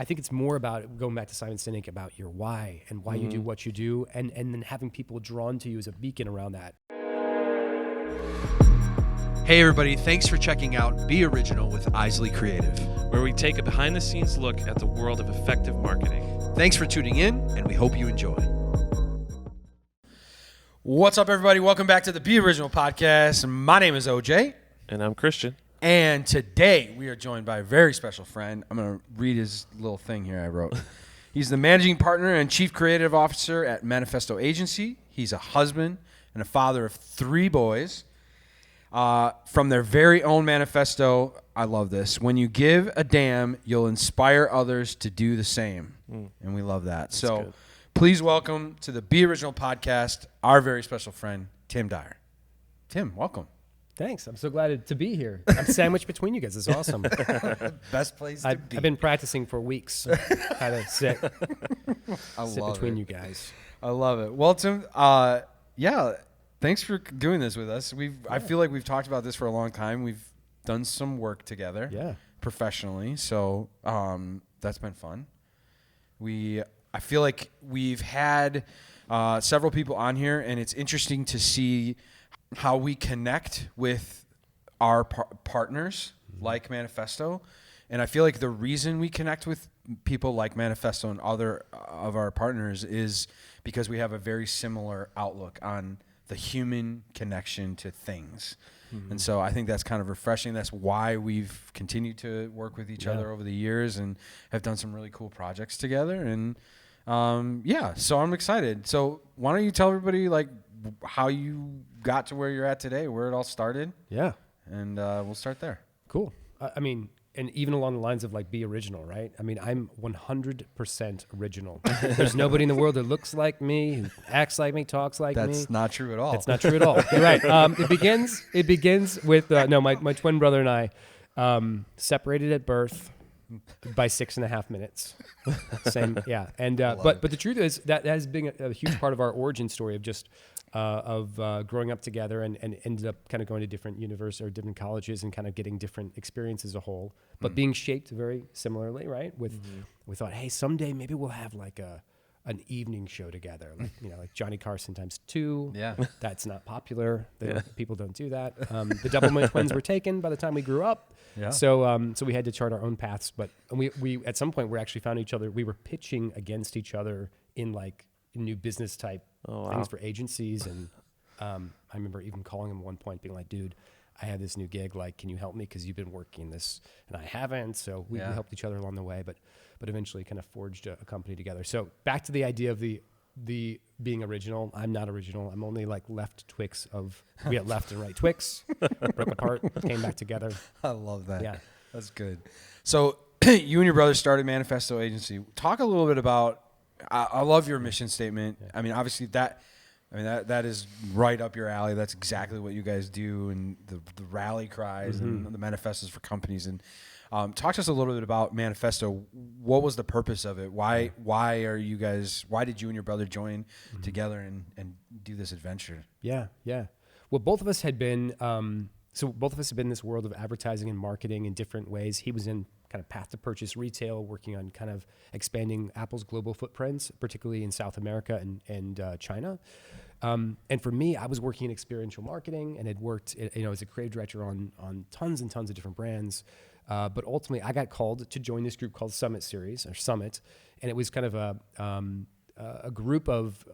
I think it's more about going back to Simon Sinek about your why and why you do what you do, and then having people drawn to you as a beacon around that. Hey everybody, thanks for checking out Be Original with Isley Creative, where we take a behind-the-scenes look at the world of effective marketing. Thanks for tuning in, and we hope you enjoy. What's up, everybody? Welcome back to the Be Original podcast. My name is OJ. And I'm Christian. And today we are joined by a very special friend. I'm going to read his little thing here I wrote. He's the managing partner and chief creative officer at Manifesto Agency. He's a husband and a father of 3 boys. From their very own manifesto, I love this. When you give a damn, you'll inspire others to do the same. And we love that. So good. Please welcome to the Be Original podcast, our very special friend, Tim Dyer. Tim, welcome. Thanks. I'm so glad to be here. I'm sandwiched between you guys. It's awesome. Best place to be. I've been practicing for weeks how to sit between you guys. I love it. Well, Tim, thanks for doing this with us. I feel like we've talked about this for a long time. We've done some work together professionally, so that's been fun. I feel like we've had several people on here, and it's interesting to see how we connect with our partners like Manifesto. And I feel like the reason we connect with people like Manifesto and other of our partners is because we have a very similar outlook on the human connection to things. And so I think that's kind of refreshing. That's why we've continued to work with each other over the years and have done some really cool projects together. And so I'm excited. So why don't you tell everybody like how you got to where you're at today, where it all started? Yeah. And we'll start there. Cool. I mean, and even along the lines of like be original, right? I mean, I'm 100% original. There's nobody in the world that looks like me, who acts like me, talks like me. That's not true at all. It's not true at all. You're right. It begins with my twin brother and I separated at birth by 6.5 minutes. Same, yeah. And but the truth is that has been a huge part of our origin story of just growing up together and ended up kind of going to different universities or different colleges and kind of getting different experiences as a whole, but being shaped very similarly, right? We thought, hey, someday maybe we'll have like an evening show together, like Johnny Carson times 2. Yeah, that's not popular. People don't do that. The Doublemint twins were taken by the time we grew up. Yeah. So we had to chart our own paths. But we at some point we actually found each other. We were pitching against each other in like new business type things for agencies. And I remember even calling him at one point, being like, "Dude, I have this new gig. Like, can you help me? Because you've been working this and I haven't." So we helped each other along the way, but eventually kind of forged a company together. So back to the idea of the being original. I'm not original. I'm only like left Twix we had left and right Twix, broke apart, came back together. I love that. Yeah. That's good. So you and your brother started Manifesto Agency. Talk a little bit about, I love your mission statement. Yeah. I mean, obviously that is right up your alley. That's exactly what you guys do, and the rally cries and the manifestos for companies. And talk to us a little bit about Manifesto. What was the purpose of it? Why did you and your brother join together and do this adventure? Yeah. Well, both of us had been in this world of advertising and marketing in different ways. He was in kind of path to purchase retail, working on kind of expanding Apple's global footprints, particularly in South America and China. And for me, I was working in experiential marketing and had worked, as a creative director on tons and tons of different brands. But ultimately, I got called to join this group called Summit, and it was kind of a group of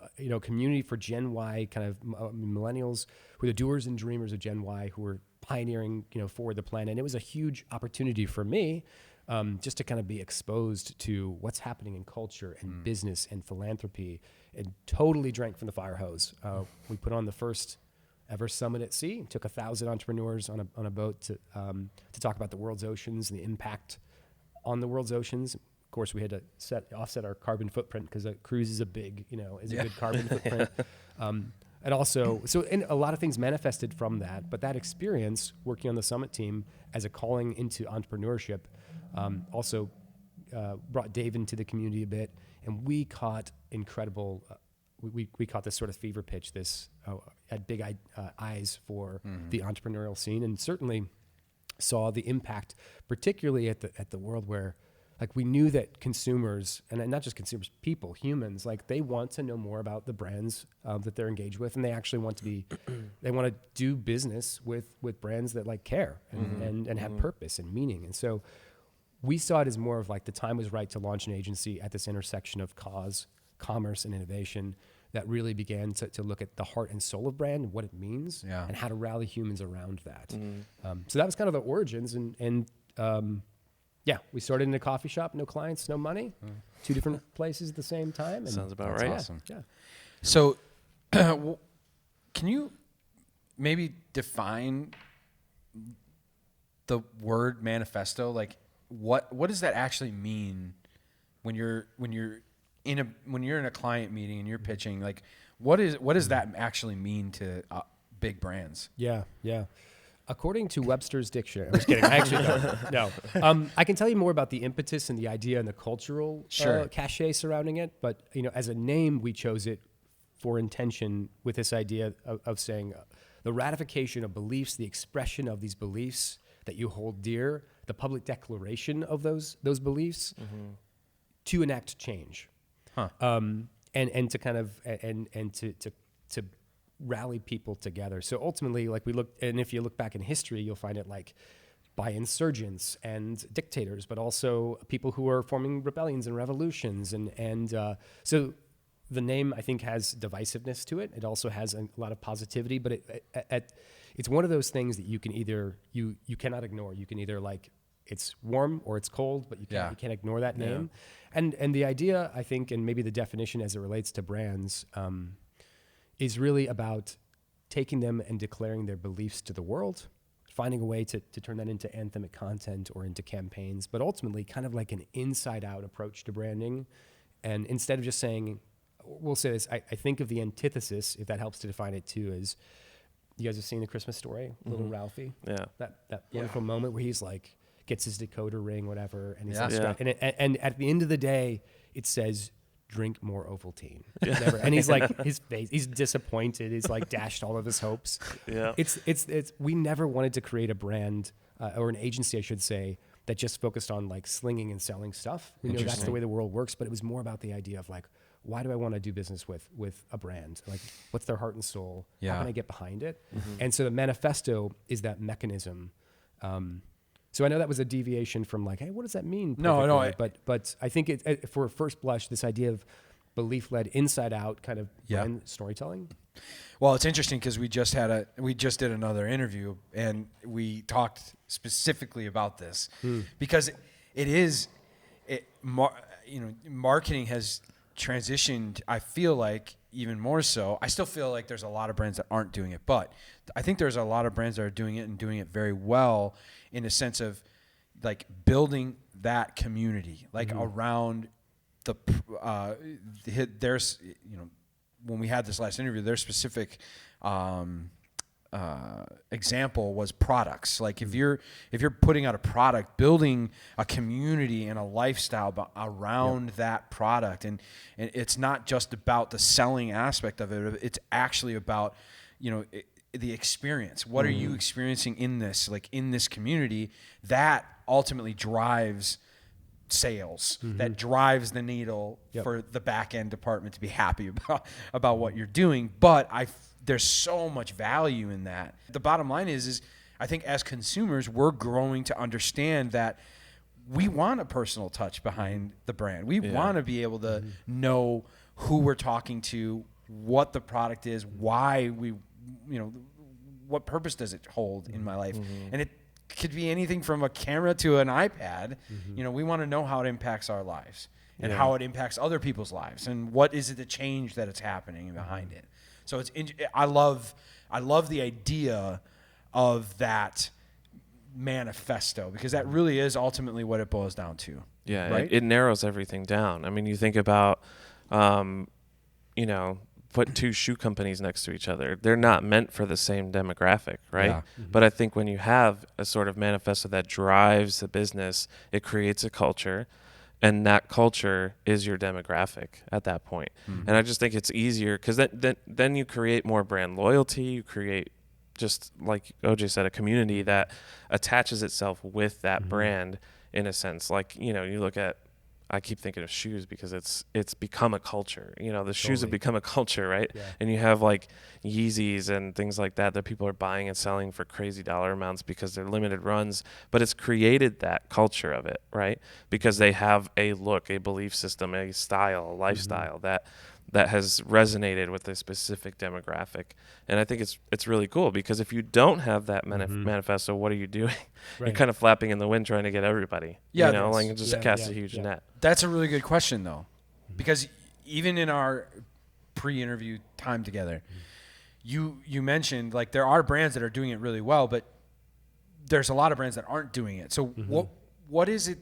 community for Gen Y, kind of millennials who are the doers and dreamers of Gen Y, who were pioneering for the planet. And it was a huge opportunity for me just to kind of be exposed to what's happening in culture and business and philanthropy, and totally drank from the fire hose. We put on the first ever summit at sea. Took 1,000 entrepreneurs on a boat to talk about the world's oceans and the impact on the world's oceans. Of course, we had to offset our carbon footprint because a cruise is a good carbon footprint. And also, and a lot of things manifested from that. But that experience working on the summit team as a calling into entrepreneurship also brought Dave into the community a bit, and we caught incredible. We caught this sort of fever pitch. Had big eyes for the entrepreneurial scene, and certainly saw the impact, particularly at the world where like we knew that consumers, and not just consumers, people, humans, like they want to know more about the brands that they're engaged with, and they actually want to they want to do business with brands that like care and have purpose and meaning. And so we saw it as more of like the time was right to launch an agency at this intersection of cause, commerce, and innovation that really began to look at the heart and soul of brand and what it means and how to rally humans around that. So that was kind of the origins. And we started in a coffee shop, no clients, no money, 2 different places at the same time. And sounds about that's right. Awesome. Yeah. So can you maybe define the word manifesto? Like what does that actually mean when you're in a client meeting and you're pitching? Like what does that actually mean to big brands? Yeah. According to Webster's dictionary, I'm just kidding. I actually don't. No. I can tell you more about the impetus and the idea and the cultural cachet surrounding it. But as a name, we chose it for intention with this idea of saying the ratification of beliefs, the expression of these beliefs that you hold dear, the public declaration of those beliefs to enact change. And to kind of and to rally people together. So ultimately, like we look, and if you look back in history, you'll find it like by insurgents and dictators, but also people who are forming rebellions and revolutions. And so the name, I think, has divisiveness to it. It also has a lot of positivity, but it's one of those things that you can either, you cannot ignore. You can either like, it's warm or it's cold, but you can't ignore that name. And the idea, I think, and maybe the definition as it relates to brands, is really about taking them and declaring their beliefs to the world, finding a way to turn that into anthemic content or into campaigns, but ultimately kind of like an inside-out approach to branding. And instead of just saying, we'll say this, I think of the antithesis, if that helps to define it too, is you guys have seen The Christmas Story, Little Ralphie? Yeah. That wonderful moment where he's like, gets his decoder ring, whatever, and he's and at the end of the day, it says, drink more Ovaltine. And he's like, his face, he's disappointed. He's like dashed all of his hopes. Yeah. It's we never wanted to create a brand or an agency, I should say, that just focused on like slinging and selling stuff. That's the way the world works, but it was more about the idea of like, why do I want to do business with a brand? Like, what's their heart and soul? How can I get behind it? And so the manifesto is that mechanism. So I know that was a deviation from like, hey, what does that mean? No. But I think it for first blush, this idea of belief-led, inside-out kind of brand storytelling. Well, it's interesting because we just did another interview and we talked specifically about this because marketing has transitioned. I feel like even more so. I still feel like there's a lot of brands that aren't doing it, but I think there's a lot of brands that are doing it and doing it very well in a sense of like building that community, like around there's, when we had this last interview, their specific example was products. Like if you're putting out a product, building a community and a lifestyle around that product, and it's not just about the selling aspect of it. It's actually about, the experience. What are you experiencing in this community that ultimately drives sales, that drives the needle for the back end department to be happy about what you're doing. But there's so much value in that. The bottom line is I think as consumers, we're growing to understand that we want a personal touch behind the brand. We want to be able to know who we're talking to, what the product is, why what purpose does it hold in my life? And it could be anything from a camera to an iPad. We want to know how it impacts our lives and how it impacts other people's lives, and what is it the change that it's happening behind it. So I love the idea of that manifesto, because that really is ultimately what it boils down to. Yeah, right? It narrows everything down. I mean, you think about, put 2 shoe companies next to each other. They're not meant for the same demographic, right? Yeah. But I think when you have a sort of manifesto that drives the business, it creates a culture, and that culture is your demographic at that point. And I just think it's easier because then you create more brand loyalty. You create, just like OJ said, a community that attaches itself with that brand, in a sense. Like, you know, you look at, I keep thinking of shoes because it's become a culture. You know, the shoes have become a culture, right? Yeah. And you have like Yeezys and things like that people are buying and selling for crazy dollar amounts because they're limited runs. But it's created that culture of it, right? Because they have a look, a belief system, a style, a lifestyle that has resonated with a specific demographic. And I think it's really cool because if you don't have that manifesto, what are you doing? Right. You're kind of flapping in the wind trying to get everybody. Yeah, you know, like it just casts a huge net. That's a really good question, though, because even in our pre-interview time together, you mentioned like there are brands that are doing it really well, but there's a lot of brands that aren't doing it. So what is it?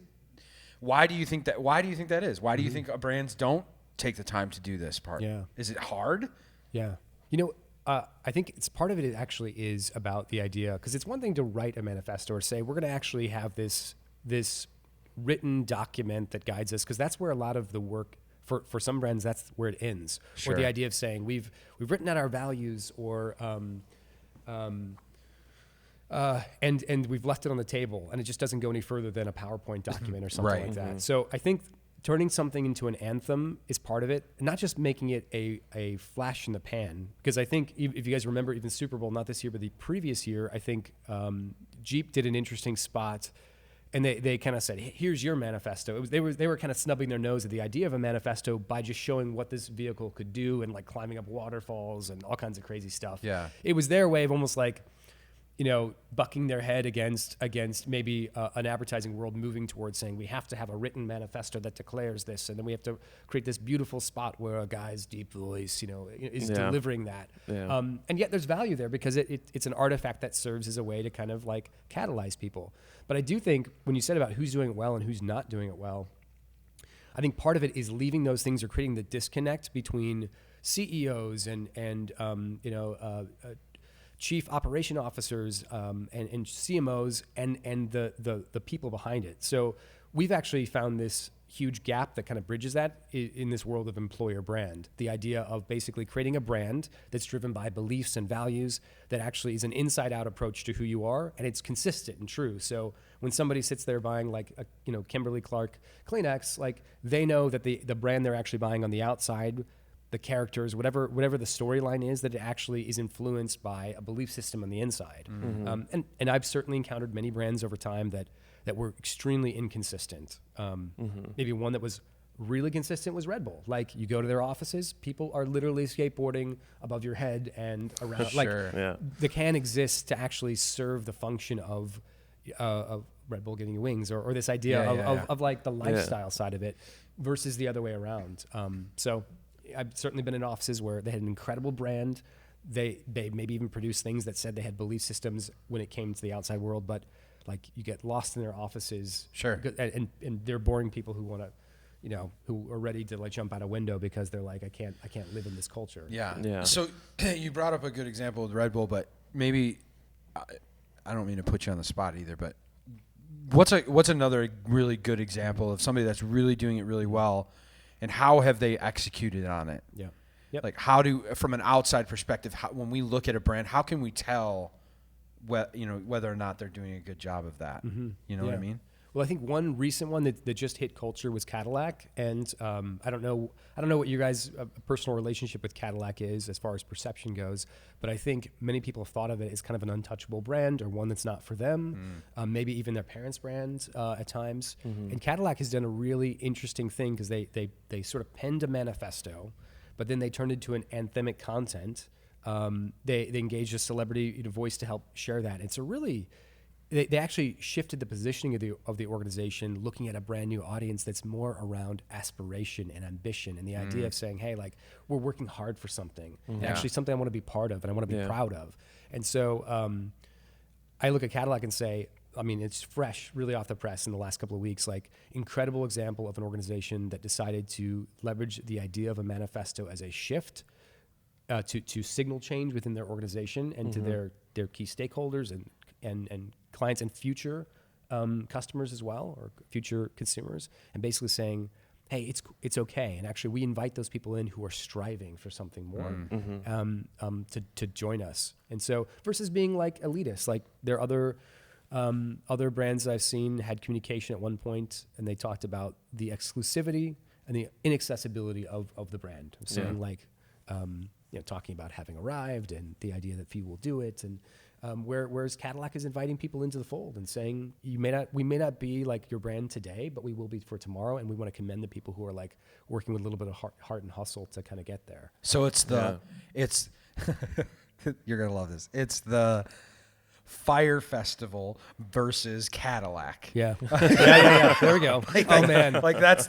Why do you think that? Why do you think that is? Why do you think brands don't take the time to do this part? Yeah. Is it hard? Yeah. You know, I think it's part of it actually is about the idea, because it's one thing to write a manifesto or say, we're going to actually have this written document that guides us, because that's where a lot of the work for some brands, that's where it ends. Sure. Or the idea of saying we've written out our values, or and we've left it on the table, and it just doesn't go any further than a PowerPoint document or something like that. So I think turning something into an anthem is part of it, not just making it a flash in the pan. Because I think if you guys remember, even Super Bowl, not this year, but the previous year, I think Jeep did an interesting spot, and they kind of said, here's your manifesto. They were kind of snubbing their nose at the idea of a manifesto by just showing what this vehicle could do, and like climbing up waterfalls and all kinds of crazy stuff. Yeah. It was their way of almost like, you know, bucking their head against maybe an advertising world moving towards saying we have to have a written manifesto that declares this, and then we have to create this beautiful spot where a guy's deep voice, you know, is delivering that. Yeah. And yet there's value there because it's an artifact that serves as a way to kind of like catalyze people. But I do think when you said about who's doing it well and who's not doing it well, I think part of it is leaving those things or creating the disconnect between CEOs and chief operation officers and CMOs and the people behind it. So we've actually found this huge gap that kind of bridges that in this world of employer brand. The idea of basically creating a brand that's driven by beliefs and values that actually is an inside-out approach to who you are, and it's consistent and true. So when somebody sits there buying like a, you know, Kimberly-Clark Kleenex, like they know that the brand they're actually buying on the outside, the characters, whatever the storyline is, that it actually is influenced by a belief system on the inside. Mm-hmm. And I've certainly encountered many brands over time that were extremely inconsistent. Maybe one that was really consistent was Red Bull. Like you go to their offices, people are literally skateboarding above your head and around. Sure. Like the can exists to actually serve the function of Red Bull giving you wings, or this idea of like the lifestyle side of it versus the other way around. So I've certainly been in offices where they had an incredible brand. They maybe even produced things that said they had belief systems when it came to the outside world, but like you get lost in their offices. Sure. And they're boring people who want to, you know, who are ready to like jump out a window because they're like, I can't live in this culture. Yeah. So you brought up a good example with Red Bull, but maybe I don't mean to put you on the spot either, but what's another really good example of somebody that's really doing it really well, and how have they executed on it? Yeah. Yep. Like from an outside perspective, when we look at a brand, how can we tell whether or not they're doing a good job of that? Mm-hmm. You know what I mean? Well, I think one recent one that just hit culture was Cadillac, and I don't know what your guys' personal relationship with Cadillac is as far as perception goes, but I think many people have thought of it as kind of an untouchable brand or one that's not for them, maybe even their parents' brands at times. Mm-hmm. And Cadillac has done a really interesting thing because they sort of penned a manifesto, but then they turned it into an anthemic content. They engaged a celebrity voice to help share that. It's a really They actually shifted the positioning of the organization, looking at a brand new audience that's more around aspiration and ambition, and the idea of saying, hey, like we're working hard for something, and actually something I want to be part of and I want to be proud of. And so I look at Cadillac and say, I mean, it's fresh, really off the press in the last couple of weeks, like incredible example of an organization that decided to leverage the idea of a manifesto as a shift to signal change within their organization and to their key stakeholders and clients and future customers as well, or future consumers, and basically saying, hey, it's okay. And actually we invite those people in who are striving for something more to join us. And so versus being like elitist, like there are other Other brands that I've seen had communication at one point, and they talked about the exclusivity and the inaccessibility of the brand. Saying like, talking about having arrived and the idea that few will do it, and whereas Cadillac is inviting people into the fold and saying we may not be like your brand today, but we will be for tomorrow, and we want to commend the people who are like working with a little bit of heart and hustle to kind of get there. So it's you're gonna love this. It's the Fire Festival versus Cadillac. Yeah. Yeah. There we go. Oh man, that's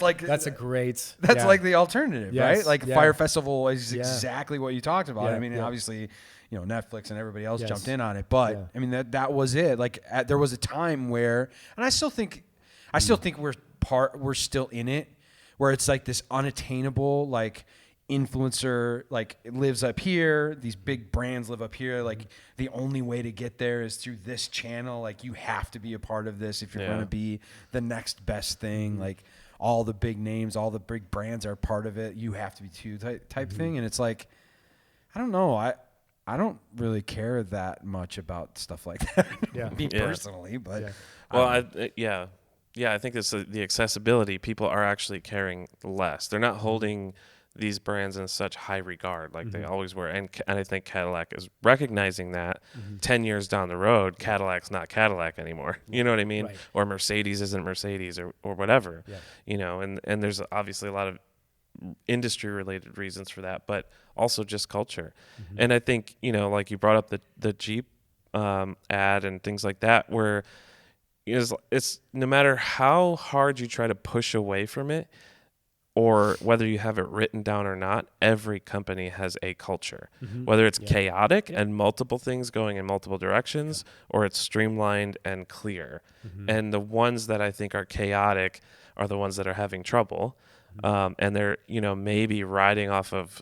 a great. That's like the alternative, yes. right? Like Fire Festival is exactly what you talked about. Yeah. I mean, obviously, Netflix and everybody else jumped in on it, but I mean that was it. Like there was a time where, and I still think we're still in it, where it's like this unattainable like influencer, like it lives up here, these big brands live up here, like the only way to get there is through this channel, like you have to be a part of this if you're going to be the next best thing, like all the big names, all the big brands are part of it, you have to be too type thing. And it's like, I don't know, I don't really care that much about stuff like that me personally, but I think it's the accessibility. People are actually caring less. They're not holding these brands in such high regard like they always were, and I think Cadillac is recognizing that 10 years down the road, Cadillac's not Cadillac anymore. You know what I mean? Right. Or Mercedes isn't Mercedes, or whatever. And there's obviously a lot of industry related reasons for that, but also just culture. And I think like you brought up the Jeep ad and things like that, where it's no matter how hard you try to push away from it, or whether you have it written down or not, every company has a culture. Whether it's chaotic and multiple things going in multiple directions, or it's streamlined and clear. And the ones that I think are chaotic are the ones that are having trouble. And they're, maybe riding off of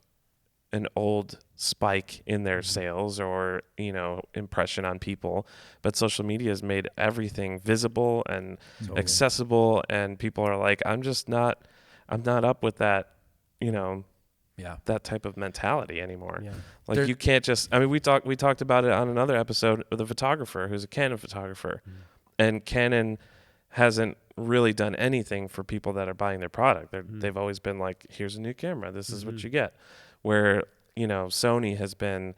an old spike in their sales or, impression on people. But social media has made everything visible and accessible. And people are like, I'm not up with that, that type of mentality anymore. Like you can't just, we talked about it on another episode with a photographer who's a Canon photographer, and Canon hasn't really done anything for people that are buying their product. They've always been like, here's a new camera. This is what you get. Where, Sony has been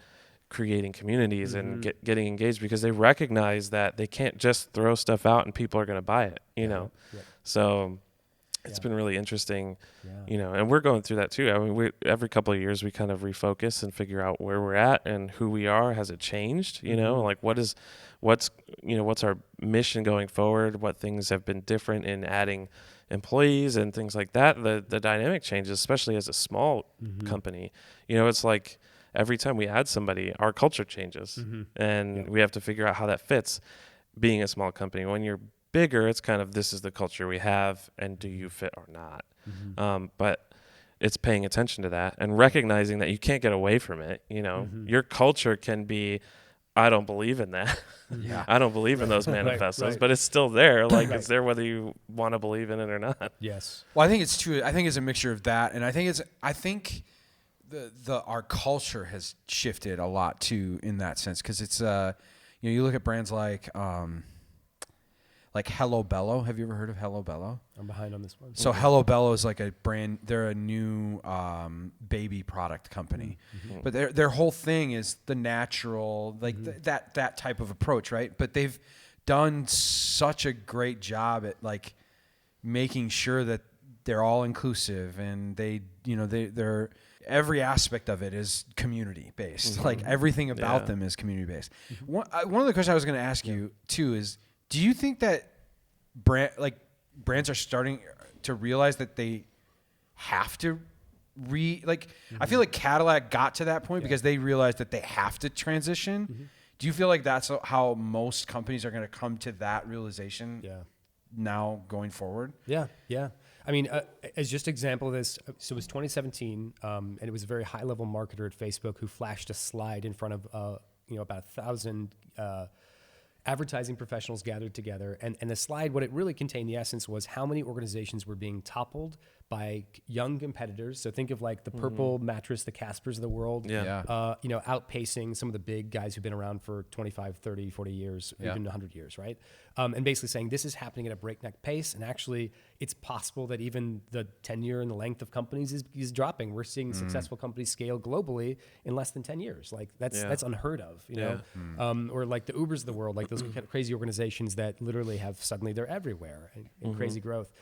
creating communities and getting engaged because they recognize that they can't just throw stuff out and people are going to buy it, So it's been really interesting, and we're going through that too. I mean, every couple of years we kind of refocus and figure out where we're at and who we are. Has it changed? Like what's our mission going forward? What things have been different in adding employees and things like that? The dynamic changes, especially as a small company. It's like every time we add somebody, our culture changes, and we have to figure out how that fits being a small company. When you're bigger, it's kind of, this is the culture we have, and do you fit or not? But it's paying attention to that and recognizing that you can't get away from it. Your culture can be, I don't believe in that. I don't believe in those manifestos, but it's still there. Like it's there whether you want to believe in it or not. Yes. Well, I think it's true. I think it's a mixture of that, and I think our culture has shifted a lot too in that sense, because it's you look at brands like Hello Bello. Have you ever heard of Hello Bello? I'm behind on this one. So Hello Bello is like a brand. They're a new baby product company, but their whole thing is the natural, like that type of approach, right? But they've done such a great job at like making sure that they're all inclusive, and they're every aspect of it is community based. Like everything about them is community based. One of the questions I was going to ask you too is, do you think that brands are starting to realize that they have to I feel like Cadillac got to that point because they realized that they have to transition. Do you feel like that's how most companies are going to come to that realization now going forward? Yeah. I mean, as just an example of this, so it was 2017, and it was a very high-level marketer at Facebook who flashed a slide in front of, about 1,000 advertising professionals gathered together, and the slide, what it really contained, the essence was how many organizations were being toppled by young competitors. So think of like the Purple Mattress, the Caspers of the world, outpacing some of the big guys who've been around for 25, 30, 40 years, even 100 years, right? And basically saying this is happening at a breakneck pace, and actually it's possible that even the tenure and the length of companies is dropping. We're seeing successful companies scale globally in less than 10 years. Like that's unheard of, you know? Or like the Ubers of the world, like those kind of crazy organizations that literally have suddenly they're everywhere and crazy growth.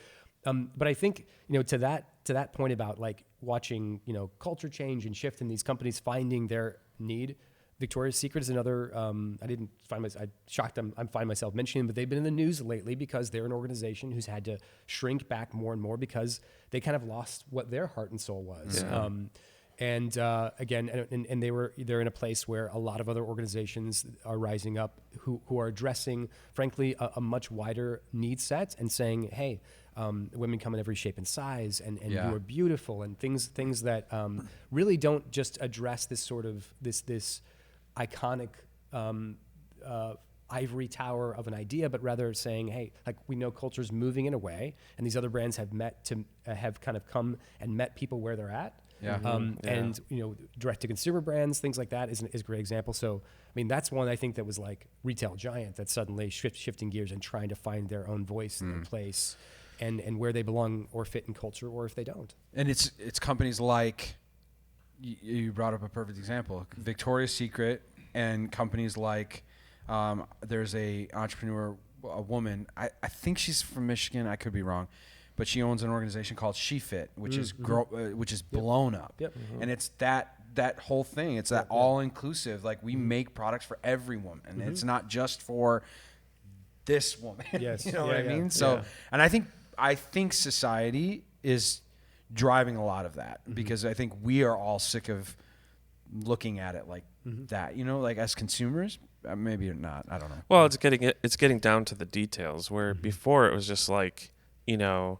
But I think, to that point about like watching, culture change and shift in these companies finding their need. Victoria's Secret is another. I shocked them. I find myself mentioning, but they've been in the news lately because they're an organization who's had to shrink back more and more because they kind of lost what their heart and soul was. Yeah. They're in a place where a lot of other organizations are rising up who are addressing, frankly, a much wider need set and saying, hey, women come in every shape and size, and you are beautiful, and things that really don't just address this sort of this iconic ivory tower of an idea, but rather saying, hey, like we know culture's moving in a way, and these other brands have have kind of come and met people where they're at. And direct to consumer brands, things like that is a great example. So, I mean, that's one I think that was like retail giant that's suddenly shifting gears and trying to find their own voice and their place and where they belong or fit in culture, or if they don't. And it's companies like, you brought up a perfect example, Victoria's Secret, and companies like, there's a entrepreneur, a woman, I think she's from Michigan, I could be wrong, but she owns an organization called SheFit, which is which is blown up. And it's that whole thing. It's that all inclusive. Like we make products for everyone, and it's not just for this woman. Yes. You know what I mean? So, and I think society is driving a lot of that because I think we are all sick of looking at it like that. Like as consumers, maybe not. I don't know. Well, it's getting down to the details where before it was just like, a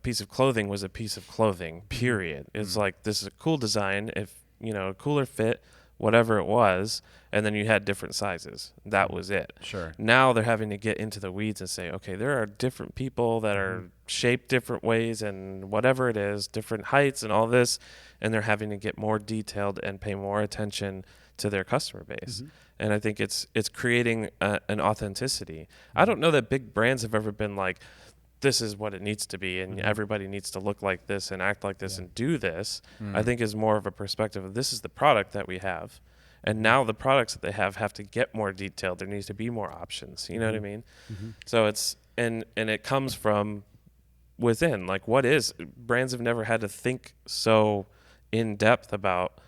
piece of clothing was a piece of clothing, period. It's like, this is a cool design, if, a cooler fit, whatever it was, and then you had different sizes. That was it. Sure. Now they're having to get into the weeds and say, okay, there are different people that are shaped different ways and whatever it is, different heights and all this, and they're having to get more detailed and pay more attention to their customer base. And I think it's creating an authenticity. I don't know that big brands have ever been like, this is what it needs to be, and everybody needs to look like this and act like this and do this. I think is more of a perspective of, this is the product that we have, and now the products that they have to get more detailed. There needs to be more options. You know what I mean? So it's and it comes from within. Like, brands have never had to think so in depth about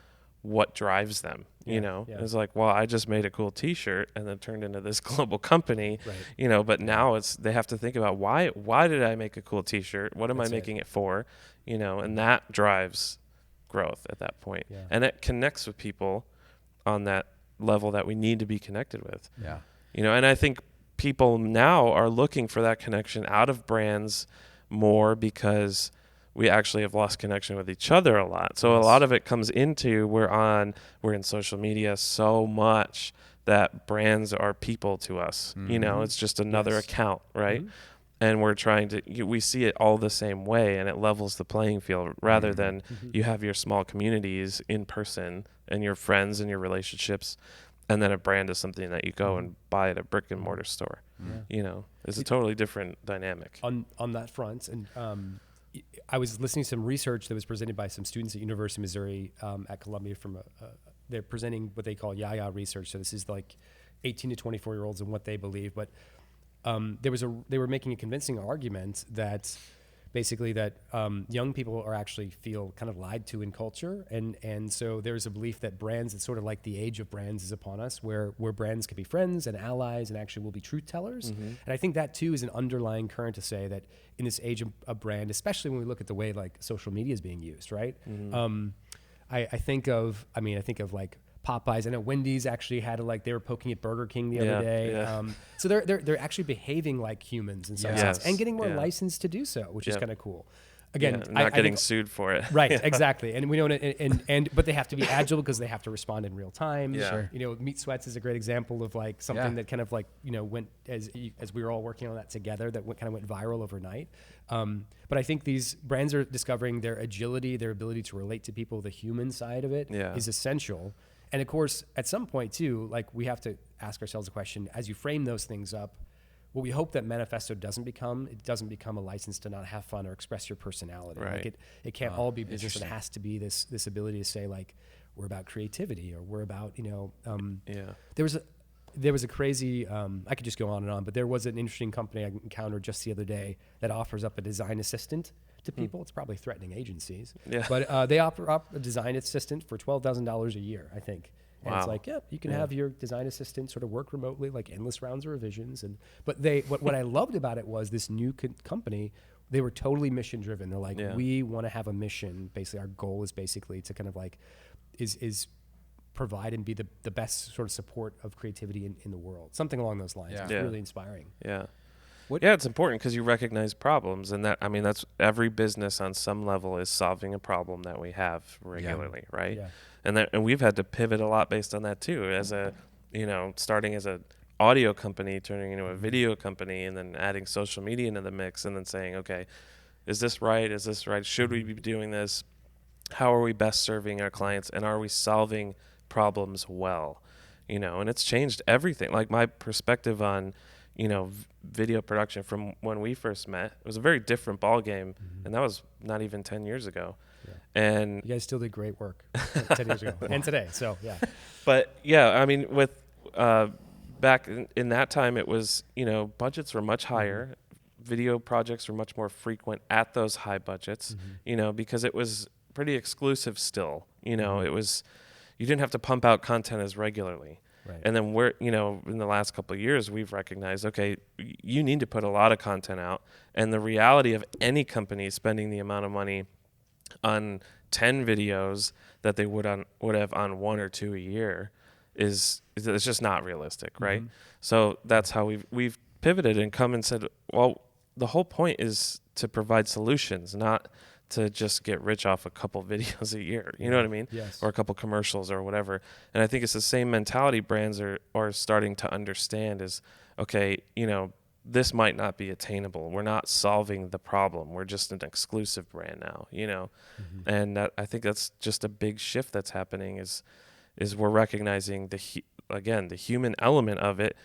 what drives them. It's like, well, I just made a cool T-shirt and then turned into this global company, but now they have to think about why did I make a cool T-shirt? What am I making it for? And that drives growth at that point. And it connects with people on that level that we need to be connected with. And I think people now are looking for that connection out of brands more because we actually have lost connection with each other a lot. So a lot of it comes into, we're in social media so much that brands are people to us. It's just another account, right? And we're trying to, we see it all the same way, and it levels the playing field rather than you have your small communities in person and your friends and your relationships, and then a brand is something that you go and buy at a brick and mortar store. It's a totally different dynamic. On that front, and I was listening to some research that was presented by some students at University of Missouri at Columbia they're presenting what they call Yaya research. So this is like 18 to 24-year-olds and what they believe. But they were making a convincing argument that basically that young people actually feel kind of lied to in culture. And so there's a belief that brands, it's sort of like the age of brands is upon us, where brands can be friends and allies and actually will be truth tellers. And I think that too is an underlying current to say that in this age of a brand, especially when we look at the way like social media is being used, right? I think of like Popeyes. I know Wendy's actually had they were poking at Burger King the other day. So they're actually behaving like humans in some sense and getting more licensed to do so, which is kind of cool. again, not getting sued for it. Right, exactly. And we don't, but they have to be agile because they have to respond in real time. Yeah. Sure. You know, Meat Sweats is a great example of like something that kind of like, you know, went as we were all working on that together, that kind of went viral overnight. But I think these brands are discovering their agility, their ability to relate to people, the human side of it is essential. And of course, at some point too, like we have to ask ourselves a question, as you frame those things up, what we hope that Manifesto doesn't become a license to not have fun or express your personality. Right. Like it can't all be business. It has to be this ability to say like, we're about creativity, or we're about, you know, there was a crazy, I could just go on and on, but there was an interesting company I encountered just the other day that offers up a design assistant to people. It's probably threatening agencies, but they offer up a design assistant for $12,000 a year, I think. And it's like, you can have your design assistant sort of work remotely, like endless rounds of revisions. But what I loved about it was this new company, they were totally mission driven. They're like, we want to have a mission. Basically, our goal is basically to kind of like, is provide and be the best sort of support of creativity in the world. Something along those lines. It's really inspiring. Yeah. It's important because you recognize problems, and that's every business on some level is solving a problem that we have regularly, right? Yeah. And we've had to pivot a lot based on that too, as a, you know, starting as a audio company, turning into a video company, and then adding social media into the mix, and then saying, okay, is this right? Is this right? Should we be doing this? How are we best serving our clients, and are we solving problems well? You know, and it's changed everything. Like my perspective on, you know, video production from when we first met, it was a very different ball game, and that was not even 10 years ago. Yeah. And you guys still did great work 10 years ago and today. So but I mean, with back in that time, it was, you know, budgets were much higher. Video projects were much more frequent at those high budgets, you know, because it was pretty exclusive still. You know, it was, you didn't have to pump out content as regularly. Right. And then we're, you know, in the last couple of years, we've recognized, okay, you need to put a lot of content out. And the reality of any company spending the amount of money on 10 videos that they would have on 1 or 2 a year is it's just not realistic, right? So that's how we've pivoted and come and said, well, the whole point is to provide solutions, not to just get rich off a couple videos a year. You know what I mean? Yes. Or a couple commercials or whatever. And I think it's the same mentality brands are starting to understand is, okay, you know, this might not be attainable. We're not solving the problem. We're just an exclusive brand now, you know? And I think that's just a big shift that's happening is we're recognizing the human element of it,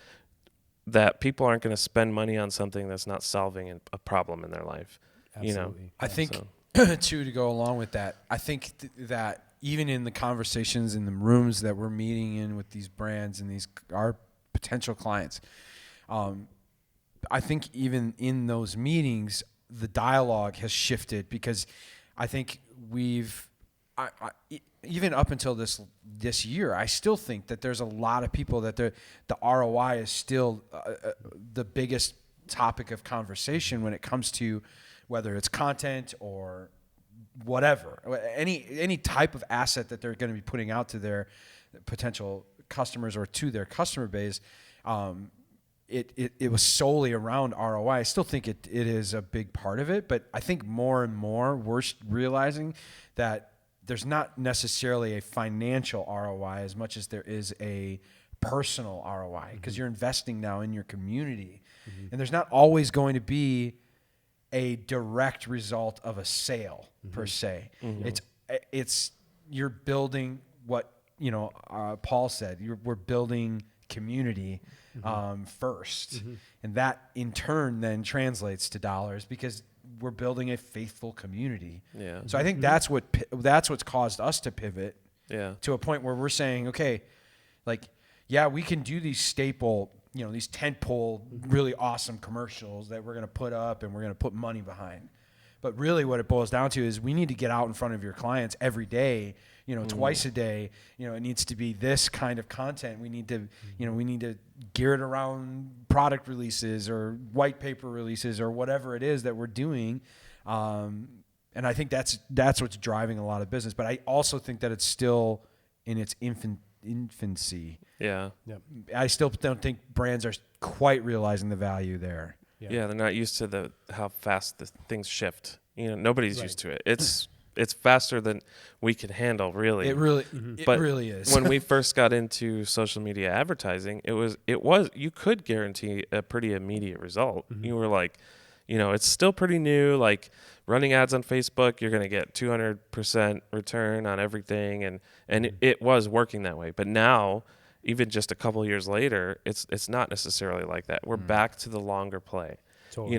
that people aren't going to spend money on something that's not solving a problem in their life. Absolutely. You know? I think too, to go along with that, I think that even in the conversations in the rooms that we're meeting in with these brands and our potential clients, I think even in those meetings, the dialogue has shifted, because I think even up until this year, I still think that there's a lot of people that the ROI is still the biggest topic of conversation when it comes to whether it's content or whatever, any type of asset that they're going to be putting out to their potential customers or to their customer base. It was solely around ROI. I still think it is a big part of it, but I think more and more we're realizing that there's not necessarily a financial ROI as much as there is a personal ROI, because you're investing now in your community, and there's not always going to be a direct result of a sale per se. It's you're building what, you know, Paul said, we're building community first, and that in turn then translates to dollars, because we're building a faithful community. Yeah. So I think that's what's caused us to pivot to a point where we're saying, okay, like, yeah, we can do these staple, you know, these tentpole, really awesome commercials that we're going to put up and we're going to put money behind. But really what it boils down to is we need to get out in front of your clients every day, you know, twice a day. You know, it needs to be this kind of content. We need to, you know, we need to gear it around product releases or white paper releases or whatever it is that we're doing. And I think that's what's driving a lot of business. But I also think that it's still in its infancy. Yeah. I still don't think brands are quite realizing the value there. Yeah, they're not used to how fast the things shift, nobody's used to it. It's faster than we can handle, really. It really But really is. when we first got into social media advertising, it was you could guarantee a pretty immediate result. You were like, it's still pretty new. Like running ads on Facebook, you're going to get 200% return on everything, and it was working that way. But now, even just a couple of years later, it's not necessarily like that. We're back to the longer play. Totally.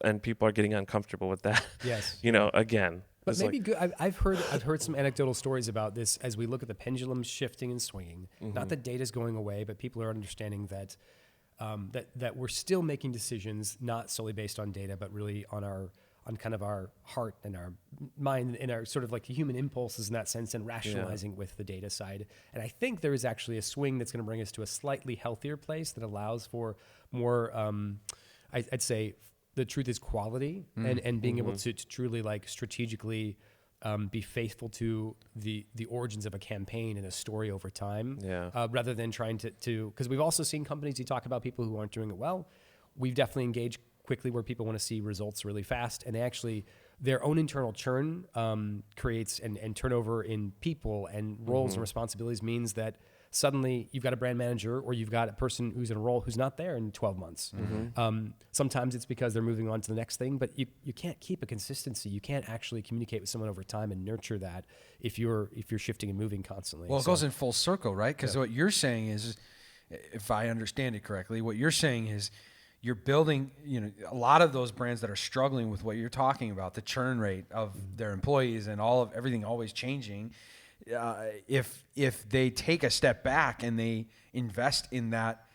And people are getting uncomfortable with that. Yes. Again. But maybe good. I've heard some anecdotal stories about this as we look at the pendulum shifting and swinging. Not that data's going away, but people are understanding that that we're still making decisions not solely based on data, but really on kind of our heart and our mind and our sort of like human impulses in that sense, and rationalizing with the data side. And I think there is actually a swing that's going to bring us to a slightly healthier place that allows for more, I'd say the truth is quality and being able to truly like strategically be faithful to the origins of a campaign and a story over time, rather than trying to, because we've also seen companies who talk about people who aren't doing it well. We've definitely engaged quickly where people want to see results really fast, and they actually, their own internal churn creates and turnover in people and roles and responsibilities means that suddenly you've got a brand manager or you've got a person who's in a role who's not there in 12 months. Sometimes it's because they're moving on to the next thing, but you can't keep a consistency. You can't actually communicate with someone over time and nurture that if you're shifting and moving constantly. Well, it goes in full circle, right? Because what you're saying is, if I understand it correctly, what you're saying is you're building, a lot of those brands that are struggling with what you're talking about, the churn rate of their employees and everything always changing. If they take a step back and they invest in that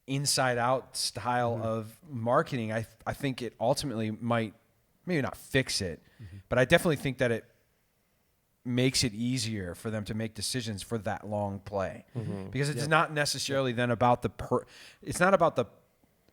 inside out style of marketing, I think it ultimately might maybe not fix it, but I definitely think that it makes it easier for them to make decisions for that long play, because it's not necessarily then about it's not about the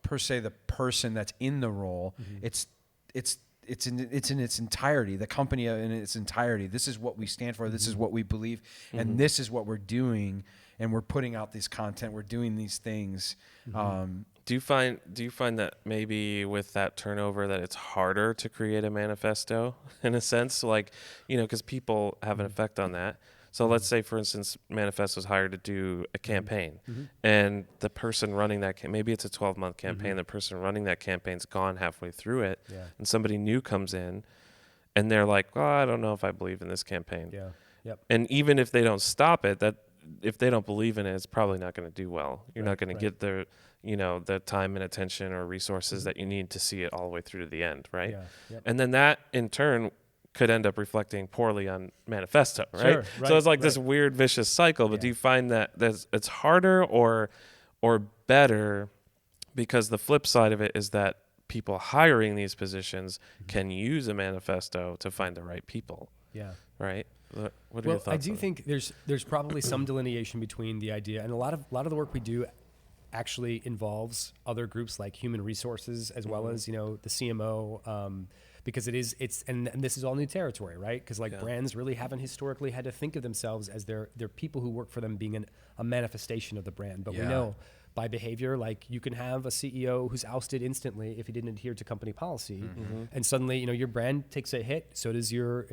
per se the person that's in the role. It's in its entirety, the company in its entirety. This is what we stand for. This is what we believe, and this is what we're doing. And we're putting out this content. We're doing these things. Do you find that maybe with that turnover that it's harder to create a manifesto in a sense, like, because people have an effect on that. So let's say, for instance, Manifesto is hired to do a campaign, and the person running that maybe it's a 12-month campaign. The person running that campaign's gone halfway through it, and somebody new comes in, and they're like, "Well, I don't know if I believe in this campaign." And even if they don't stop it, if they don't believe in it, it's probably not going to do well. You're not going to get the time and attention or resources that you need to see it all the way through to the end, right? And then that in turn could end up reflecting poorly on Manifesto, right? So it's like this weird vicious cycle. But do you find that it's harder or better, because the flip side of it is that people hiring these positions can use a manifesto to find the right people? Right? What are your thoughts? I do think there's probably some delineation between the idea, and a lot of the work we do actually involves other groups like human resources as well as the CMO, because it's this is all new territory, right? Because brands really haven't historically had to think of themselves as their people who work for them being a manifestation of the brand, but we know by behavior, like you can have a CEO who's ousted instantly if he didn't adhere to company policy, and suddenly your brand takes a hit. So does your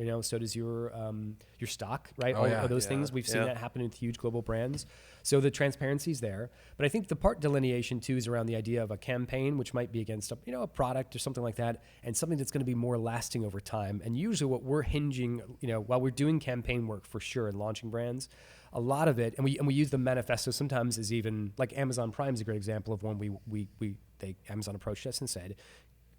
stock, right? All of those things, we've seen that happen with huge global brands. So the transparency is there, but I think the part delineation too is around the idea of a campaign, which might be against a product or something like that, and something that's going to be more lasting over time. And usually, what we're hinging, while we're doing campaign work for sure and launching brands, a lot of it, and we use the manifesto sometimes as even like Amazon Prime is a great example of one Amazon approached us and said,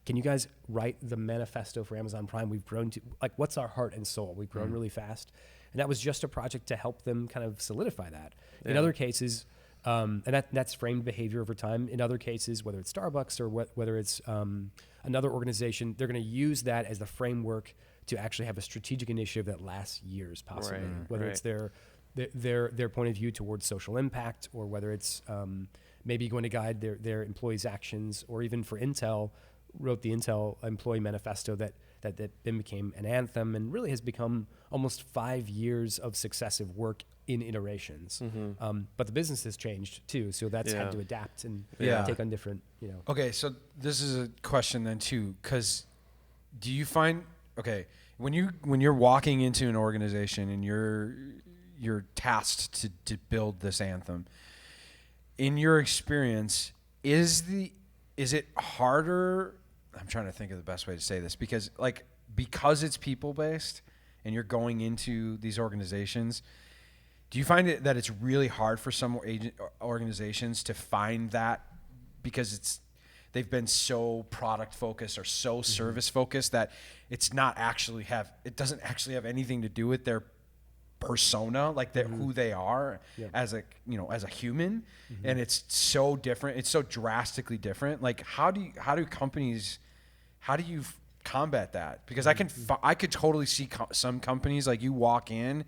can you guys write the manifesto for Amazon Prime? We've grown to, what's our heart and soul? We've grown really fast. And that was just a project to help them kind of solidify that. In other cases, and that's framed behavior over time. In other cases, whether it's Starbucks or whether it's another organization, they're going to use that as the framework to actually have a strategic initiative that lasts years, possibly. Whether it's their point of view towards social impact, or whether it's maybe going to guide their employees' actions, or even for Intel, wrote the Intel Employee Manifesto that then became an anthem and really has become almost 5 years of successive work in iterations. But the business has changed too, so that's had to adapt and take on different, Okay, so this is a question then too, because do you find, okay, when you're walking into an organization and you're tasked to build this anthem, in your experience, is it harder? I'm trying to think of the best way to say this, because it's people based and you're going into these organizations, do you find that it's really hard for some organizations to find that, because they've been so product focused or so service focused that it doesn't actually have anything to do with their persona, like who they are as a human, and it's so different. It's so drastically different. Like how do you combat that? Because I could totally see some companies, like you walk in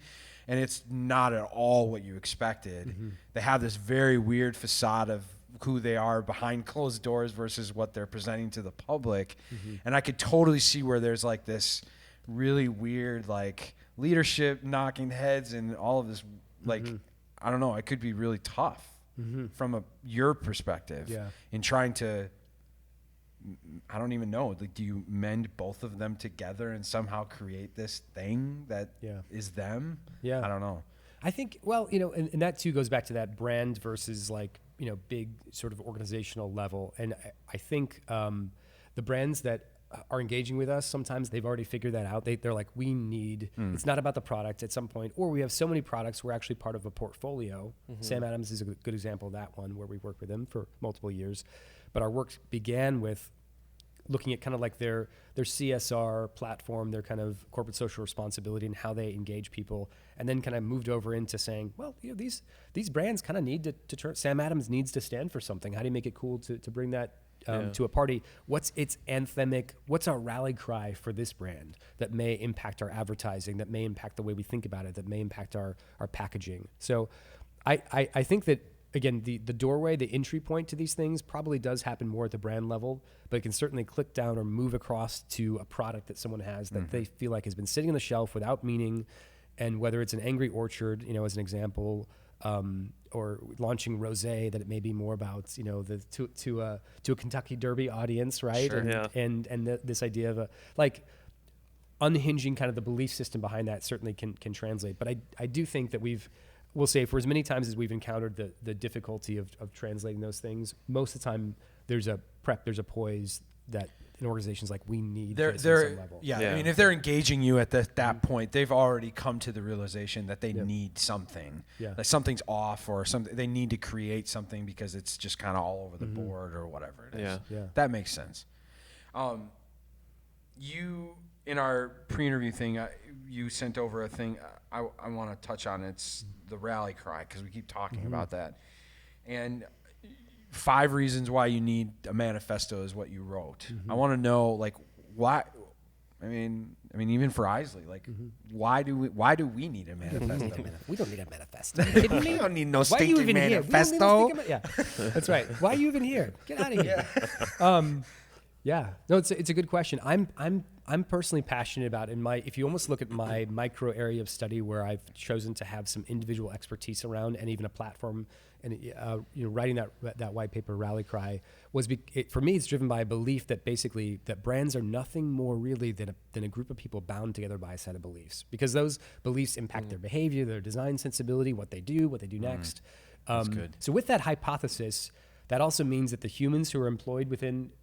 and it's not at all what you expected. They have this very weird facade of who they are behind closed doors versus what they're presenting to the public. And I could totally see where there's like this really weird, like, leadership knocking heads and all of this, like, I don't know, it could be really tough from your perspective in trying to, I don't even know, like, do you mend both of them together and somehow create this thing that is them? I don't know. I think, well, and that too goes back to that brand versus, like, big sort of organizational level. And I think the brands that are engaging with us, sometimes they've already figured that out. They're like, we need, it's not about the product at some point, or we have so many products, we're actually part of a portfolio. Sam Adams is a good example of that one, where we worked with them for multiple years. But our work began with looking at kind of like their CSR platform, their kind of corporate social responsibility and how they engage people, and then kind of moved over into saying, well, these brands kind of need to turn, Sam Adams needs to stand for something. How do you make it cool to bring that to a party? What's its anthemic, what's our rally cry for this brand that may impact our advertising, that may impact the way we think about it, that may impact our packaging? So I think that, again, the doorway, the entry point to these things probably does happen more at the brand level, but it can certainly click down or move across to a product that someone has that they feel like has been sitting on the shelf without meaning. And whether it's an Angry Orchard, as an example, or launching rosé, that it may be more about, to a Kentucky Derby audience, right? Sure. And this idea of unhinging kind of the belief system behind that certainly can translate. But I do think that we'll say, for as many times as we've encountered the difficulty of translating those things, most of the time there's a poise that an organization's like, we need this at some level. Yeah, I mean, if they're engaging you at that point, they've already come to the realization that they need something. Like something's off, or something, they need to create something because it's just kind of all over the board or whatever it is. That makes sense. You, in our pre-interview thing, you sent over a thing I want to touch on. It's the rally cry, because we keep talking about that. And 5 reasons why you need a manifesto is what you wrote. I want to know, like, why. I mean, even for Isley, like, why do we need a manifesto? We don't need a manifesto. We don't need no stinking manifesto. That's right. Why are you even here? Get out of here. No, it's a good question. I'm personally passionate about, if you almost look at my micro area of study where I've chosen to have some individual expertise around, and even a platform, and writing that white paper, Rally Cry, for me, it's driven by a belief that basically that brands are nothing more really than a group of people bound together by a set of beliefs, because those beliefs impact their behavior, their design sensibility, what they do next. That's good. So with that hypothesis, that also means that the humans who are employed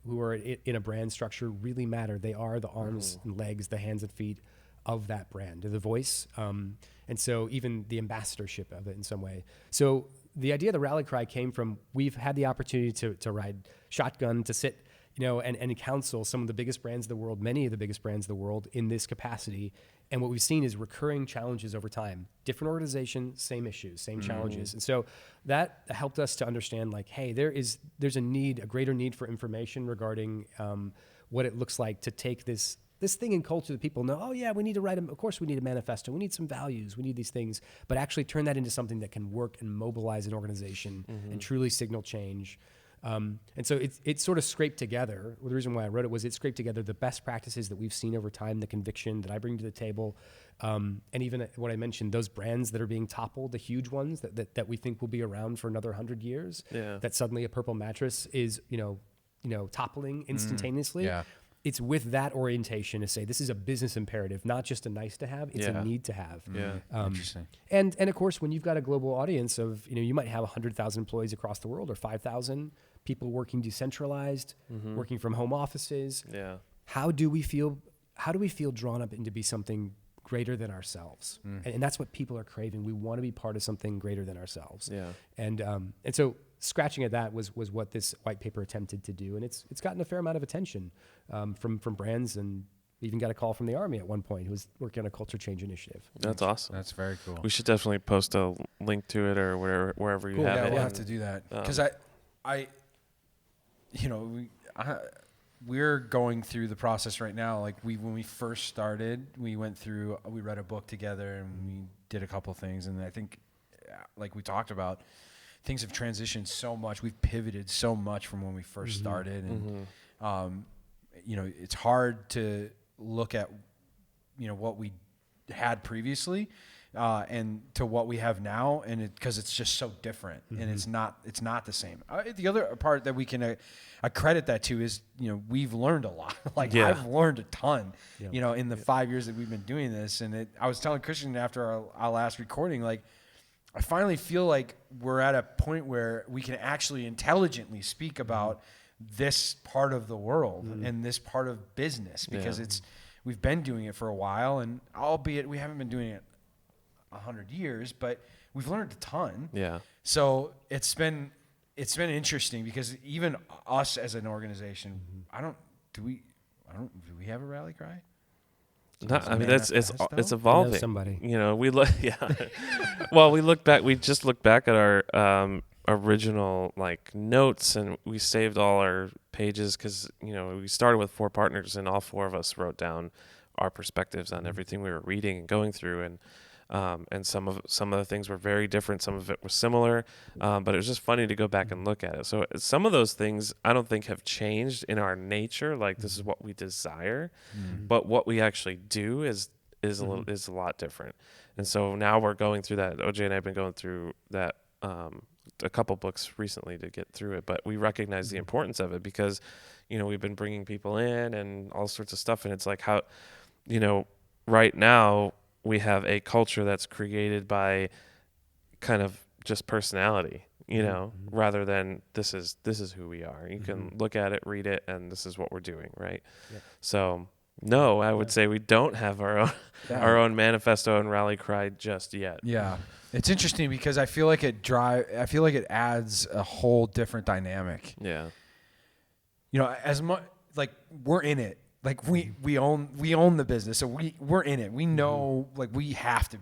who are in a brand structure really matter. They are the arms and legs, the hands and feet of that brand, the voice. And so even the ambassadorship of it in some way. So the idea of the rally cry came from, we've had the opportunity to ride shotgun, to sit, and counsel some of the biggest brands of the world, many of the biggest brands of the world in this capacity. And what we've seen is recurring challenges over time. Different organization, same issues, same challenges. And so that helped us to understand, like, hey, there's a greater need for information regarding what it looks like to take this thing in culture that people know, oh yeah, we need to of course we need a manifesto, we need some values, we need these things, but actually turn that into something that can work and mobilize an organization and truly signal change. And so it's sort of scraped together. Well, the reason why I wrote it was it scraped together the best practices that we've seen over time, the conviction that I bring to the table, and even what I mentioned, those brands that are being toppled, the huge ones that we think will be around for another 100 years, that suddenly a purple mattress is, toppling instantaneously. it's with that orientation to say this is a business imperative, not just a nice to have. It's a need to have. Yeah. Interesting. And of course, when you've got a global audience of, you might have 100,000 employees across the world or 5,000 people working decentralized, working from home offices. Yeah. How do we feel drawn up into be something greater than ourselves? And that's what people are craving. We want to be part of something greater than ourselves. Yeah. And so scratching at that was what this white paper attempted to do. And it's gotten a fair amount of attention from brands, and even got a call from the Army at one point who was working on a culture change initiative. That's awesome. That's very cool. We should definitely post a link to it or wherever you have it. We'll have to do that. Because we're going through the process right now. Like when we first started, we read a book together and we did a couple things. And I think, like we talked about, things have transitioned so much. We've pivoted so much from when we first started. And, it's hard to look at, what we had previously and to what we have now. And because it's just so different and it's not the same. The other part that we can accredit that to is, we've learned a lot. I've learned a ton, in the 5 years that we've been doing this. And I was telling Christian after our last recording, I finally feel like we're at a point where we can actually intelligently speak about this part of the world and this part of business, because we've been doing it for a while, and albeit we haven't been doing it 100 years, but we've learned a ton. Yeah. So it's been interesting, because even us as an organization, do we have a rally cry? No, I mean it's evolving. Somebody, we look, Well, we just looked back at our original notes, and we saved all our pages because we started with 4 partners, and all 4 of us wrote down our perspectives on everything we were reading and going through, and some of the things were very different, some of it was similar, but it was just funny to go back and look at it. So some of those things I don't think have changed in our nature. This is what we desire, but what we actually do is a lot different. And so now we're going through that. OJ and I have been going through that a couple books recently to get through it, but we recognize the importance of it because we've been bringing people in and all sorts of stuff, and it's like how right now we have a culture that's created by kind of just personality, rather than this is who we are. You can look at it, read it, and this is what we're doing, right? Yeah. So no, I would say we don't have our own manifesto and rally cry just yet. Yeah. It's interesting because I feel like it adds a whole different dynamic. Yeah. As much we're in it. We own the business, so we're in it. We know we have to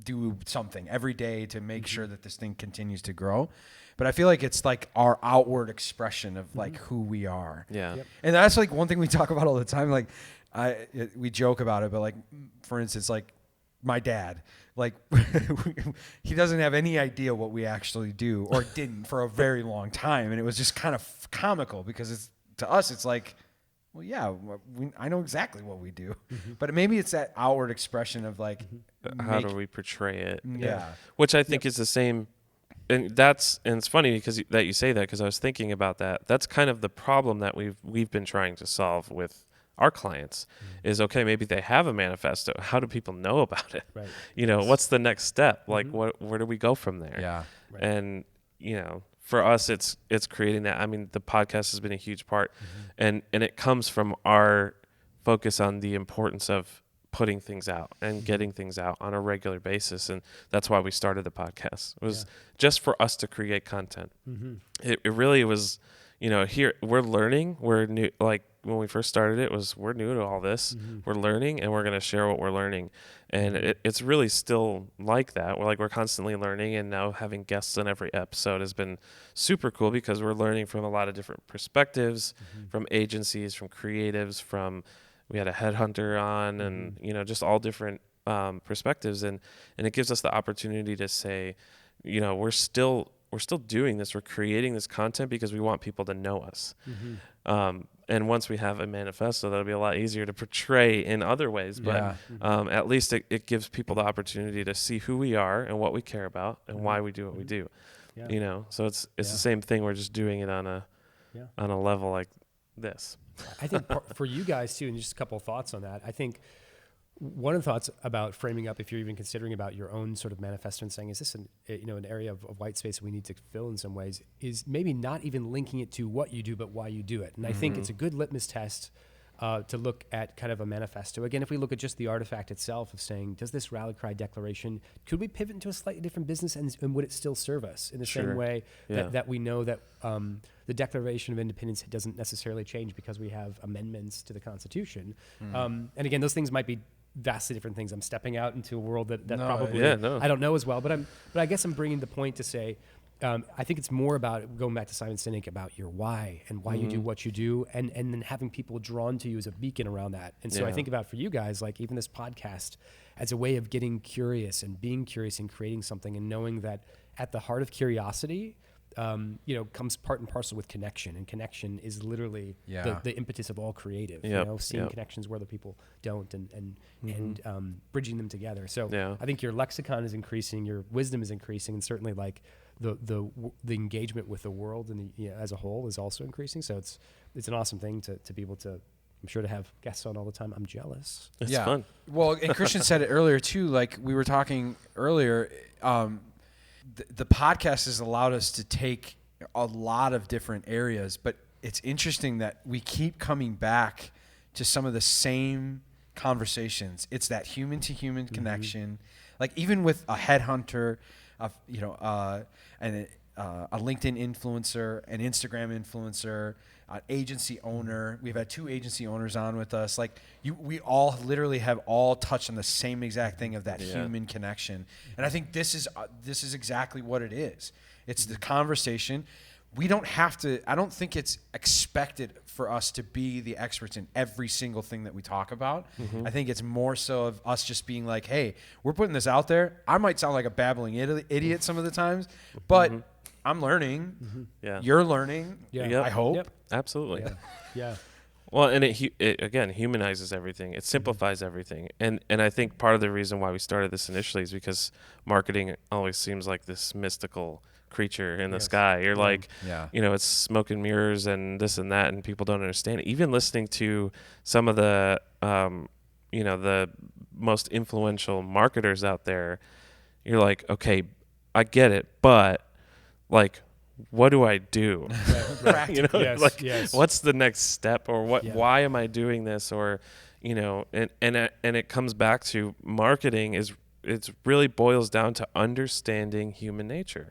do something every day to make sure that this thing continues to grow. But I feel like it's our outward expression of who we are. Yeah. Yep. And that's one thing we talk about all the time. We joke about it, but for instance, my dad, he doesn't have any idea what we actually do or didn't for a very long time, and it was just kind of comical because to us it's well, yeah, I know exactly what we do, but maybe it's that outward expression of how do we portray it? Yeah. Which I think is the same. And it's funny because that you say that, because I was thinking about that. That's kind of the problem that we've been trying to solve with our clients is, okay, maybe they have a manifesto. How do people know about it? Right. What's the next step? Where do we go from there? Yeah. Right. And, for us, it's creating that. I mean, the podcast has been a huge part, and it comes from our focus on the importance of putting things out and getting things out on a regular basis, and that's why we started the podcast. It was just for us to create content. It really was, here we're learning. We're new. When we first started it, we're new to all this. We're learning, and we're going to share what we're learning. And it's really still like that. We're constantly learning, and now having guests on every episode has been super cool because we're learning from a lot of different perspectives, from agencies, from creatives, we had a headhunter on, and just all different perspectives, and it gives us the opportunity to say, we're still doing this. We're creating this content because we want people to know us. And once we have a manifesto, that'll be a lot easier to portray in other ways. But at least it gives people the opportunity to see who we are and what we care about and why we do what we do. Yeah. So it's the same thing. We're just doing it on a level like this. I think for you guys too, and just a couple of thoughts on that. I think one of the thoughts about framing up, if you're even considering about your own sort of manifesto and saying, is this an area of white space that we need to fill in some ways, is maybe not even linking it to what you do, but why you do it. And I think it's a good litmus test to look at kind of a manifesto. Again, if we look at just the artifact itself of saying, does this rally cry declaration, could we pivot into a slightly different business and would it still serve us in the same way that we know that the Declaration of Independence doesn't necessarily change because we have amendments to the Constitution. And again, those things might be vastly different things. I'm stepping out into a world that probably I don't know as well, but I guess I'm bringing the point to say, I think it's more about going back to Simon Sinek about your why and why you do what you do, and then having people drawn to you as a beacon around that. And so I think about for you guys, like even this podcast as a way of getting curious and being curious and creating something, and knowing that at the heart of curiosity, comes part and parcel with connection, and connection is literally the impetus of all creative. Seeing connections where other people don't, and bridging them together. So I think your lexicon is increasing, your wisdom is increasing, and certainly like the engagement with the world and as a whole is also increasing. So it's an awesome thing to be able to. I'm sure to have guests on all the time. I'm jealous. It's fun. Well, and Christian said it earlier too. Like we were talking earlier. The podcast has allowed us to take a lot of different areas, but it's interesting that we keep coming back to some of the same conversations. It's that human to human connection. Like even with a headhunter, a LinkedIn influencer, an Instagram influencer, an agency owner. We've had 2 agency owners on with us. Like we all literally have all touched on the same exact thing of that human connection. And I think this is exactly what it is. It's the conversation. We don't have to, I don't think it's expected for us to be the experts in every single thing that we talk about. I think it's more so of us just being like, hey, we're putting this out there. I might sound like a babbling idiot some of the times, but I'm learning. You're learning. I hope. Absolutely. Yeah. Well, and it again humanizes everything. It simplifies everything. And I think part of the reason why we started this initially is because marketing always seems like this mystical creature in the sky. You're like, it's smoke and mirrors and this and that, and people don't understand it. Even listening to some of the, the most influential marketers out there, you're like, okay, I get it, but like, what do I do? What's the next step, or what? Why am I doing this? Or, and it comes back to marketing it really boils down to understanding human nature,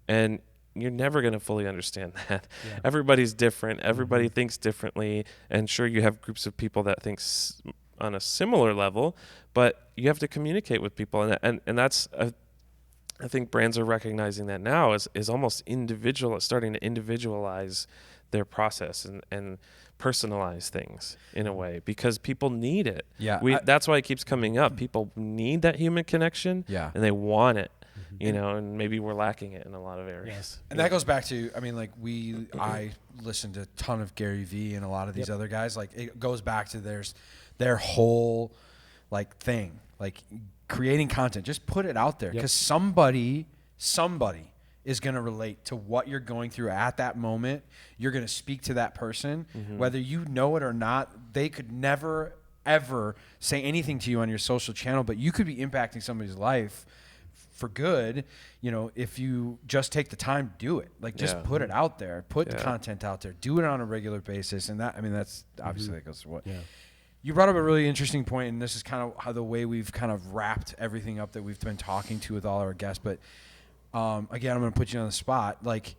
and you're never going to fully understand that. Everybody's different. Everybody thinks differently, and sure, you have groups of people that think on a similar level, but you have to communicate with people, and that's I think brands are recognizing that now is almost starting to individualize their process and personalize things in a way, because people need it. That's why it keeps coming up. People need that human connection, and they want it, and maybe we're lacking it in a lot of areas. And that goes back to, I listened to a ton of Gary Vee and a lot of these other guys. Like it goes back to their whole like thing, like creating content. Just put it out there, because somebody is going to relate to what you're going through at that moment. You're going to speak to that person, whether you know it or not. They could never, ever say anything to you on your social channel, but you could be impacting somebody's life for good, if you just take the time to do it. Like just put it out there, put the content out there, do it on a regular basis. And that's obviously that goes to what you brought up a really interesting point, and this is kind of how the way we've kind of wrapped everything up that we've been talking to with all our guests. But again, I'm going to put you on the spot. Like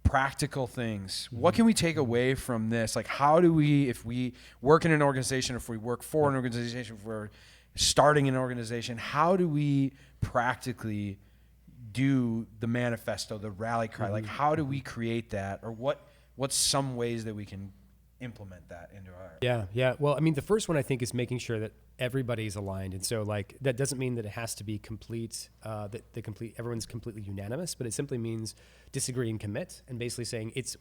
practical things. What can we take away from this? Like how do we, if we work in an organization, if we work for an organization, if we're starting an organization, how do we practically do the manifesto, the rally cry? Like how do we create that, or what's some ways that we can implement that into our Well, the first one I think is making sure that everybody's aligned. And so like, that doesn't mean that it has to be complete, everyone's completely unanimous, but it simply means disagree and commit, and basically saying it's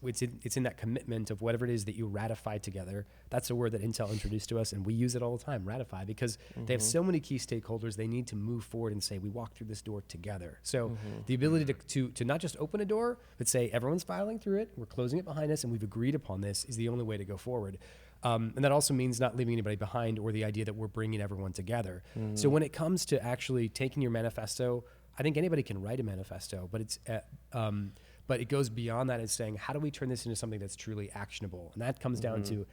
in that commitment of whatever it is that you ratify together. That's a word that Intel introduced to us, and we use it all the time, ratify, because they have so many key stakeholders. They need to move forward and say, we walk through this door together. So the ability to not just open a door, but say everyone's filing through it, we're closing it behind us, and we've agreed upon this is the only way to go forward. And that also means not leaving anybody behind, or the idea that we're bringing everyone together. So when it comes to actually taking your manifesto, I think anybody can write a manifesto, but but it goes beyond that. It's saying, how do we turn this into something that's truly actionable? And that comes down to,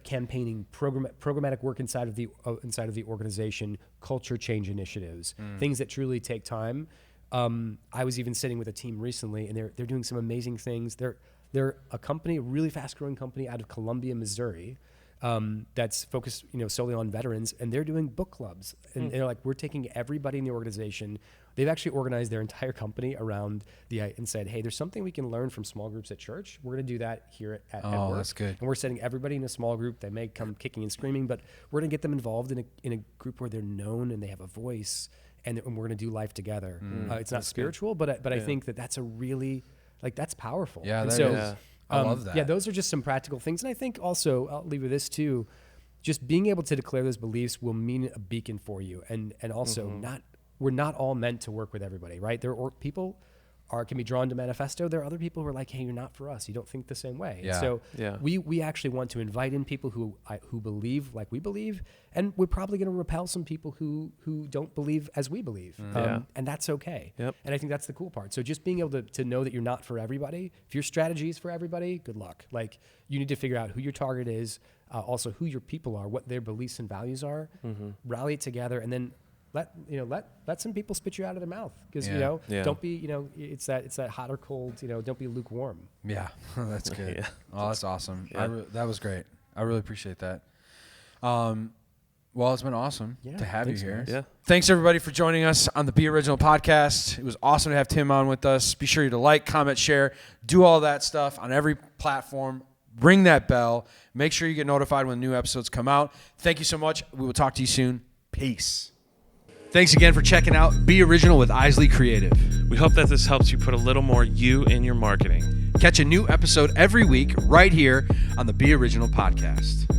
campaigning, programmatic work inside of the organization, culture change initiatives, things that truly take time. I was even sitting with a team recently, and they're doing some amazing things. They're a company, a really fast-growing company out of Columbia, Missouri, that's focused, solely on veterans, and they're doing book clubs. And they're like, we're taking everybody in the organization. They've actually organized their entire company around and said, hey, there's something we can learn from small groups at church. We're going to do that here at work. Oh, that's good. And we're setting everybody in a small group. They may come kicking and screaming, but we're going to get them involved in a group where they're known and they have a voice, and we're going to do life together. It's not spiritual, but I think that's a really, that's powerful. Yeah, I love that. Yeah, those are just some practical things. And I think also, I'll leave with this too, just being able to declare those beliefs will mean a beacon for you. And also we're not all meant to work with everybody, right? People can be drawn to Manifesto. There are other people who are like, hey, you're not for us. You don't think the same way. Yeah. So we actually want to invite in people who believe like we believe, and we're probably going to repel some people who don't believe as we believe. And that's okay. Yep. And I think that's the cool part. So just being able to know that you're not for everybody. If your strategy is for everybody, good luck. Like, you need to figure out who your target is, also who your people are, what their beliefs and values are, rally it together, and then let some people spit you out of their mouth, because don't be it's that hot or cold, don't be lukewarm. Yeah, that's good. Yeah. Oh, that's awesome. Yeah. That was great. I really appreciate that. Well, it's been awesome to have you here. Guys. Yeah. Thanks everybody for joining us on the Be Original podcast. It was awesome to have Tim on with us. Be sure to like, comment, share, do all that stuff on every platform. Ring that bell. Make sure you get notified when new episodes come out. Thank you so much. We will talk to you soon. Peace. Thanks again for checking out Be Original with Isley Creative. We hope that this helps you put a little more you in your marketing. Catch a new episode every week right here on the Be Original podcast.